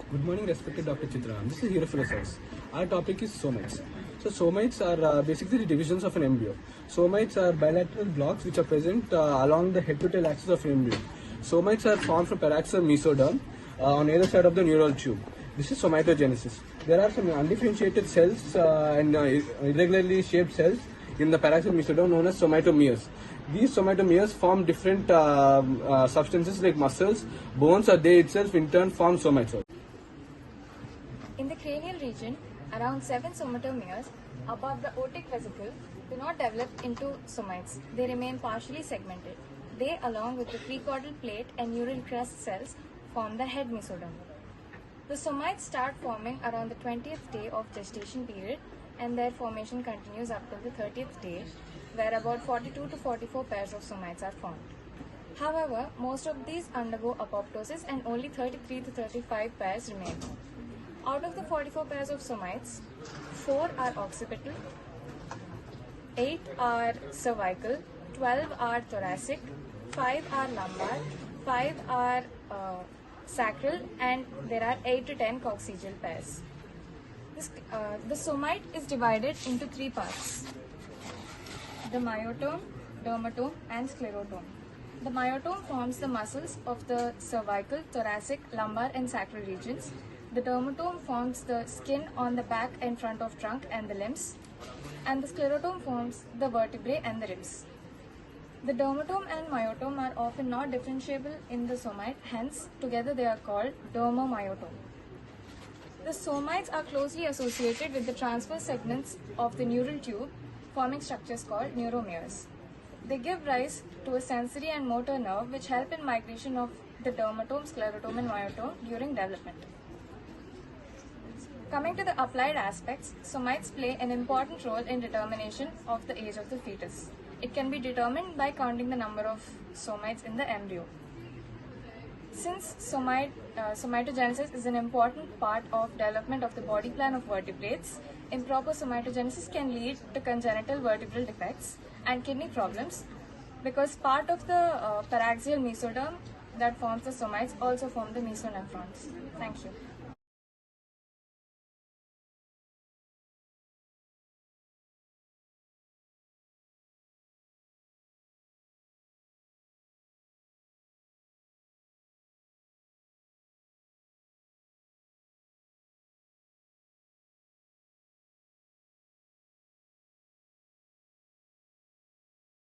Good morning, respected Dr. Chitra. This is Herophilus. Our topic is somites. So somites are basically the divisions of an embryo. Somites are bilateral blocks which are present along the head to tail axis of an embryo. Somites are formed from Pratyaksha mesoderm on either side of the neural tube. This is somatogenesis. There are some undifferentiated cells and irregularly shaped cells in the paraxial mesoderm known as somatomeres. These somatomeres form different substances like muscles, bones, or they itself in turn form somites. In the cranial region, around 7 somatomeres above the otic vesicle do not develop into somites. They remain partially segmented. They, along with the precaudal plate and neural crest cells, form the head mesoderm. The somites start forming around the 20th day of gestation period, and their formation continues up till the 30th day, where about 42 to 44 pairs of somites are formed. However, most of these undergo apoptosis and only 33 to 35 pairs remain. Out of the 44 pairs of somites, 4 are occipital, 8 are cervical, 12 are thoracic, 5 are lumbar, 5 are sacral, and there are 8 to 10 coccygeal pairs. The somite is divided into 3 parts: the myotome, dermatome, and sclerotome. The myotome forms the muscles of the cervical, thoracic, lumbar, and sacral regions. The dermatome forms the skin on the back and front of trunk and the limbs, and the sclerotome forms the vertebrae and the ribs. The dermatome and myotome are often not differentiable in the somite, hence together they are called dermomyotome. The somites are closely associated with the transverse segments of the neural tube, forming structures called neuromeres. They give rise to a sensory and motor nerve which help in migration of the dermatome, sclerotome, and myotome during development. Coming to the applied aspects, somites play an important role in determination of the age of the fetus. It can be determined by counting the number of somites in the embryo. Since somatogenesis is an important part of development of the body plan of vertebrates, improper somatogenesis can lead to congenital vertebral defects and kidney problems, because part of the paraxial mesoderm that forms the somites also form the mesonephrons. Thank you.